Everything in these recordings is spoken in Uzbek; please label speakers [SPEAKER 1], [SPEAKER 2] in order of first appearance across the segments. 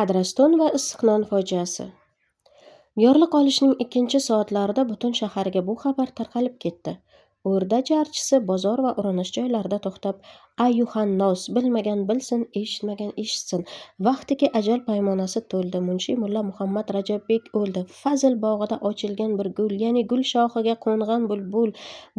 [SPEAKER 1] Adraston va issiqnon fojiasi. Yorliq olishning ikkinchi soatlarida butun shaharga bu xabar tarqalib ketdi. O'rda jarchisi bozor va urinish joylarida to'xtab, ayyuhannos, bilmagan bilsin, eshitmagan eshitsin. Vaqtiki ajal paymonasi to'ldi. Munshi mulla Muhammad Rajabbek o'ldi. Fazl bog'ida ochilgan bir gul, ya'ni gul shoxiga qo'ngan bulbul.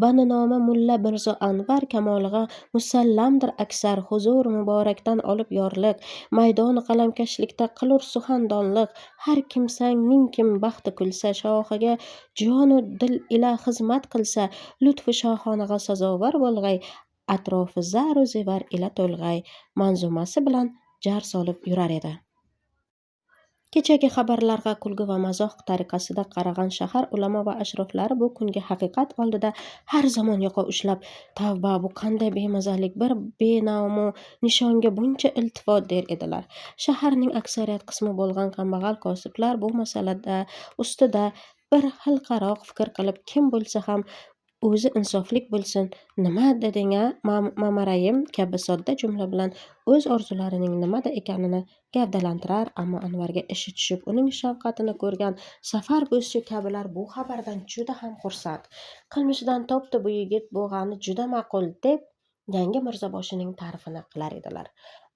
[SPEAKER 1] Baninoma mulla Mirzo Anvar kamoliga musallamdir aksar. Huzur muborakdan olib yorliq, maydoni qalamkashlikda qilur suxandonliq. Har kimsang ming kim baxti kulsa, shohiga jonu dil ila xizmat qilsa, lutfu shohonag'a sazovor bo'lg'ay, atrofi zaru zevar ila to'lg'ay manzumasi bilan jar solib yurar edi. Kechagi xabarlarga kulgi va mazoq tariqasida qaragan shahar ulamo va ashroflari bu kungi haqiqat oldida har zamon yoqa ushlab, tavba, bu qanday bemazalik, bir benamu nishonga buncha iltifot der edilar. Shaharning aksariyat qismi bo'lgan kambag'al kosiblar bu masalada ustida bir xilqaroq fikr qilib, kim bo'lsa ham o'zi insoflik bo'lsin, nima deding-a, mamarayim kabi sodda jumla bilan o'z orzularining nimada ekanini gavdalantirar, ammo Anvarga ishi tushib, uning shafqatini ko'rgan safar bo'zchi kabilar bu xabardan juda ham xursand. Qilmishidan topdi bu yigit bo'g'ani juda ma'qul, deb yangi mirzoboshining ta'rifini qilar edilar.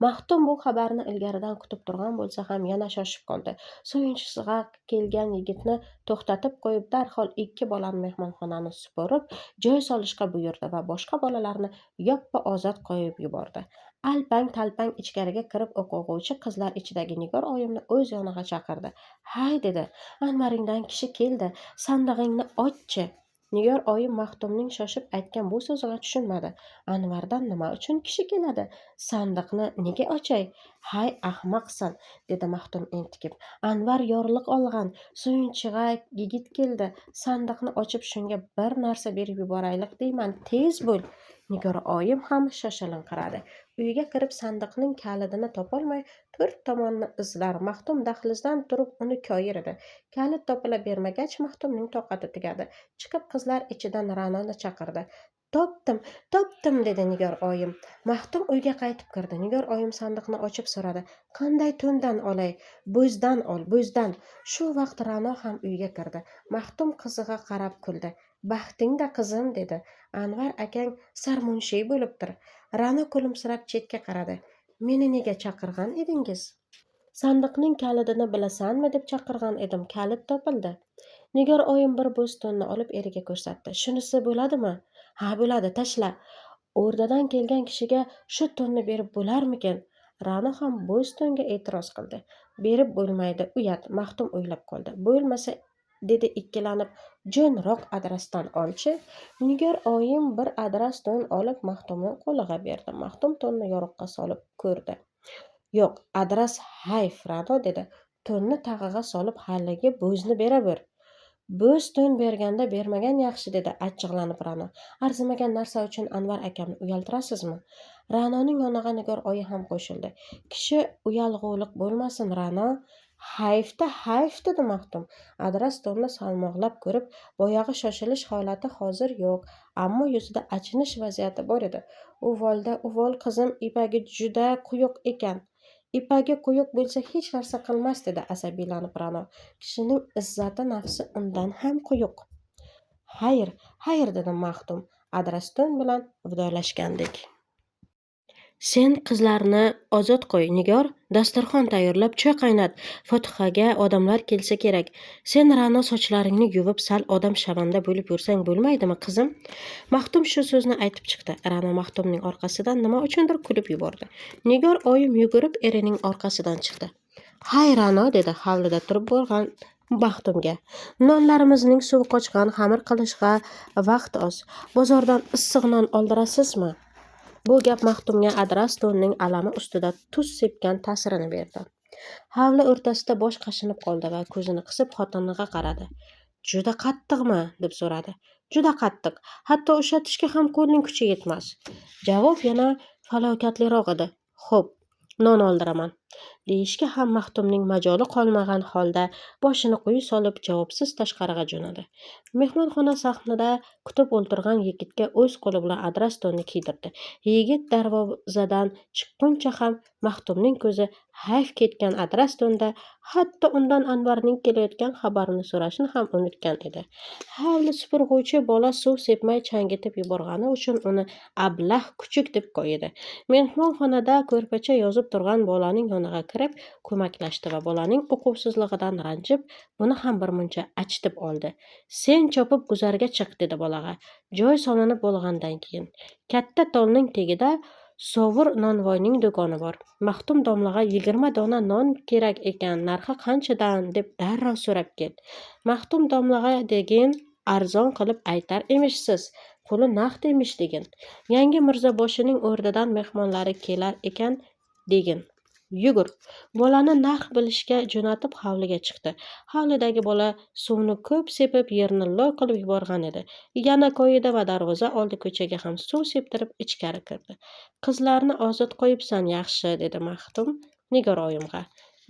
[SPEAKER 1] Maxtum bu xabarni ilgaridan kutib turgan bo'lsa ham yana shoshib qoldi. Suyunchisiga kelgan yigitni to'xtatib qo'yib, darhol ikki bolani mehmonxonani supurib joy solishga buyurdi va boshqa bolalarni yoppa ozod qo'yib yubordi. Alpang talpang ichkariga kirib, o'quvchi qizlar ichidagi Nigor oyimni o'z yoniga chaqirdi. Hay, dedi, Anvaringdan kishi keldi, sandig'ingni ochchi. Nigor oyim Maxtumning shoshib aytgan bu so'ziga tushunmadi. Anvardan nima uchun kishi keladi? Sandiqni nega ochay? Hay, ahmoqsan, dedi Maxtum entikib. Anvar yorliq olgan, suyunchiga yigit keldi, sandiqni ochib shunga bir narsa berib yuboraylik deyman, tez bo'l. Nigor oyim ham shoshilinqiradi. Uyga kirib sandiqning kalitini topolmay to'rt tomonni izlar. Maxtum dahlizdan turib uni koyir edi. Kalit topila bermagach, Maxtumning toqati tugadi. Chiqib qizlar ichidan Ra'noni chaqirdi. Topdim, dedi Nigor oyim. Maxtum uyga qaytib kirdi. Nigor oyim sandiqni ochib so'radi. Qanday to'ndan olay? Bo'zdan ol, bo'zdan. Shu vaqt Ra'no ham uyga kirdi. Maxtum qiziga qarab kuldi. Baxtingda qizim, dedi. Anvar akang sarmunshiy bo'libdir. Ra'no kulimsirab chetga qaradi. Meni nega chaqirgan edingiz? Sandiqning kalitini bilasanmi, deb chaqirgan edim. Kalit topildi. Nigor oyim bir bo'z to'nni olib eriga ko'rsatdi. Shunisi bo'ladimi? Ha, bo'ladi, tashla. O'rdadan kelgan kishiga shu to'nni berib bo'larmikin? Ra'no ham bo'z to'nga e'tiroz qildi. Berib bo'lmaydi, uyat. Maxtum o'ylab qoldi. Bo'lmasa, dedi ikkilanib, jo'nroq adrasdan olchi. Nigor oyim bir adras to'n olib Maxtumning qo'liga berdi. Maxtum to'nni yoruqqa solib ko'rdi. Yo'q, adras hayf, Ra'no, dedi. To'nni tag'iga solib haligi bo'zni beraver. Bo'z to'n berganda bermagan yaxshi, dedi achchiqlanib Ra'no. Arzimagan narsa uchun Anvar akamni uyaltirasizmi? Ra'noning yoniga Nigor oyi ham qo'shildi. Kishi uyalg'uliq bo'lmasin, Ra'no. Hayf, dedi Maxtum. Adras to'nni salmoqlab ko'rib, boyag'i shoshilish holati hozir yo'q, ammo yuzida achinish vaziyati bor edi. Uvol qizim, ipagi juda quyuq ekan. Ipagi quyuq bo'lsa hech narsa qilmas, dedi asabiylanib Ra'no. Kishining izzati nafsi undan ham quyuq. Xayr, dedi Maxtum adraston bilan vidolashgandek. Sen qizlarni ozod qo'y, Nigor, dasturxon tayyorlab, choy qaynat, fotihaga odamlar kelsa kerak. Sen Ra'no sochlaringni yuvib sal odam shavanda bo'lib yursang bo'lmaydimi, qizim? Maxtum shu so'zni aytib chiqdi. Ra'no Maxtumning orqasidan nima uchundir kulib yubordi. Nigor oyim yugurib erining orqasidan chiqdi. Hay, Ra'no, dedi hovlida turib bo'lgan Maxtumga. Nonlarimizning suvi qochgan, xamir qilishga vaqt oz. Bozordan issiq non oldirasizmi? Bu gap Maxtumga adras to'nning alami ustida tuz sepgan ta'sirini berdi. Hovli o'rtasida bosh qashinib qoldi va ko'zini qisib xotiniga qaradi. Juda qattiqmi, deb so'radi. Juda qattiq. Hatto ushatishga ham qo'lning kuchi yetmas. Javob yana falokatliroq edi. Xo'p, non oldiraman. deyishga ham Maxtumning majoli qolmagan holda boshini quyi solib javobsiz tashqariga jo'nadi. Mehmonxona sahnida kutib o'ltirgan yigitga o'z qo'li bilan adras to'nni kiydirdi. Yigit darvozadan chiqquncha ham Maxtumning ko'zi hayf ketgan adras to'nda, hatto undan Anvarning kelayotgan xabarini so'rashni ham unutgan edi. Hovli supurg'uvchi bola suv sepmay changitib yuborgani uchun uni ablah kuchuk deb qo'ydi. Mehmonxonada ko'rpacha yozib turgan bolaning yoniga kirib ko'maklashdi va bolaning uquvsizligidan ranjib, buni ham birmuncha achitib oldi. Sen chopib guzarga chiq, dedi bolaga. Joy solinib bo'lgandan keyin katta tolning tagida Sovur nonvoyning do'koni bor. Maxtum domlaga 20 dona non kerak ekan, narxi qanchadan deb darrov so'rab keldi. Maxtum domlaga degin arzon qilib aytar emishsiz, puli naqd emish degin. Yangi mirzoboshining o'rnidan mehmonlari kelar ekan degin. Yugur. Bolani narx bilishga jo'natib hovliga chiqdi. Hovlidagi bola suvni ko'p sepib yerni loy qilib yuborgan edi. Yana ko'ydi va darvoza oldi ko'chaga ham suv septirib ichkari kirdi. Qizlarni ozod qo'yibsan yaxshi, dedi Maxtum Nigor oyimga.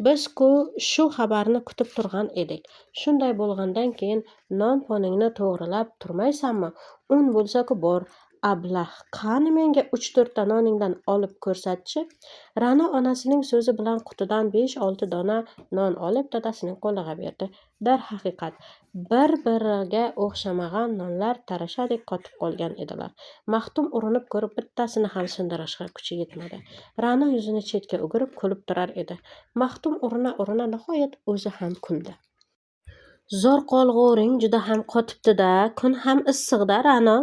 [SPEAKER 1] Biz-ku shu xabarni kutib turgan edik. Shunday bo'lgandan keyin non poningni to'g'rilab turmaysanmi? Un bo'lsa-ku bor. Ablah, qani menga 3-4 ta noningdan olib ko'rsatchi. Ra'no onasining so'zi bilan qutidan 5-6 dona non olib dadasining qo'liga berdi. Darhaqiqat, bir-biriga o'xshamagan nonlar tarashadek qotib qolgan edilar. Maxtum urinib ko'rib bittasini ham sindirishga kuchi yetmadi. Ra'no yuzini chetga o'girib kulib turar edi. Maxtum urina nihoyat o'zi ham kuldi. Zo'r qolg'uring juda ham qotibdi-da, kun ham issiq-da, Ra'no.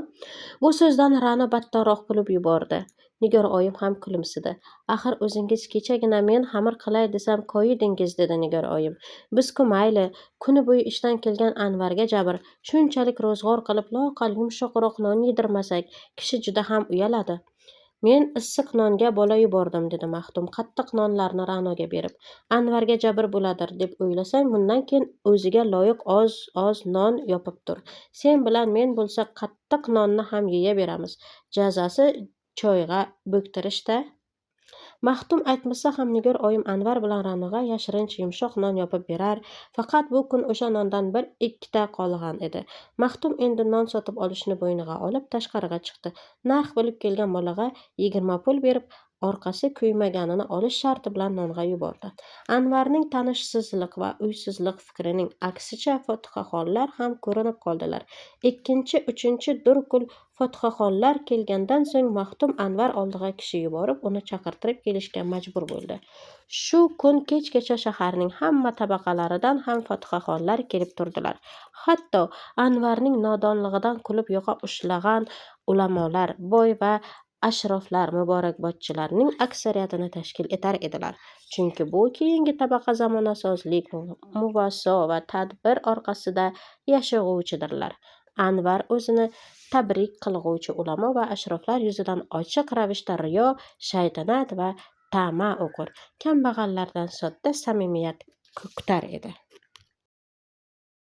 [SPEAKER 1] Bu so'zdan Ra'no battarroq kulib yubordi. Nigor oyim ham kulimsidi. Axir o'zingiz kechagina men xamir qilay desam koyidingiz, dedi Nigor oyim. Biz-ku mayli, kuni bo'yi ishdan kelgan Anvarga jabr, shunchalik ro'zg'or qilib loqal yumshoqroq non yedirmasak, kishi juda ham uyaladi. Men issiq nonga bola yubordim, dedi Maxtum qattiq nonlarni Ra'noga berib. Anvarga jabr bo'ladir deb o'ylasang, bundan keyin o'ziga loyiq oz non yopib tur. Sen bilan men bo'lsa qattiq nonni ham yeyaveramiz. Jazasi choyga bo'ktirishda. Maxtum aytmasa ham Nigor oyim Anvar bilan Ra'noga yashirincha yumshoq non yopib berar, faqat bu kun o'sha nondan 1-2 ta qolgan edi. Maxtum endi non sotib olishni bo'yniga olib tashqariga chiqdi. Narx bilib kelgan bolaga 20 pul berib, orqasi kuymaganini olish sharti bilan nonga yubordi. Anvarning tanishsizlik va uysizlik fikrining aksicha fotihaxonlar ham ko'rinib qoldilar. 2-3 durkul fotihaxonlar kelgandan so'ng Maxtum Anvar oldiga kishi yuborib, uni chaqirtirib kelishga majbur bo'ldi. Shu kun kechgacha shaharning hamma tabaqalaridan ham fotihaxonlar kelib turdilar. Hatto Anvarning nodonligidan kulib yoqa ushlagan ulamolar, boy va ashroflar muborakbodchilarning aksariyatini tashkil etar edilar. Chunki bu keyingi tabaqa zamonasozlik, muvasso va tadbir orqasida yashag'uvchidirlar. Anvar o'zini tabrik qilg'uvchi ulamo va ashroflar yuzidan ochiq ravishda riyo, shaytanat va ta'ma o'qir, kambag'allardan sodda samimiyat kutar edi.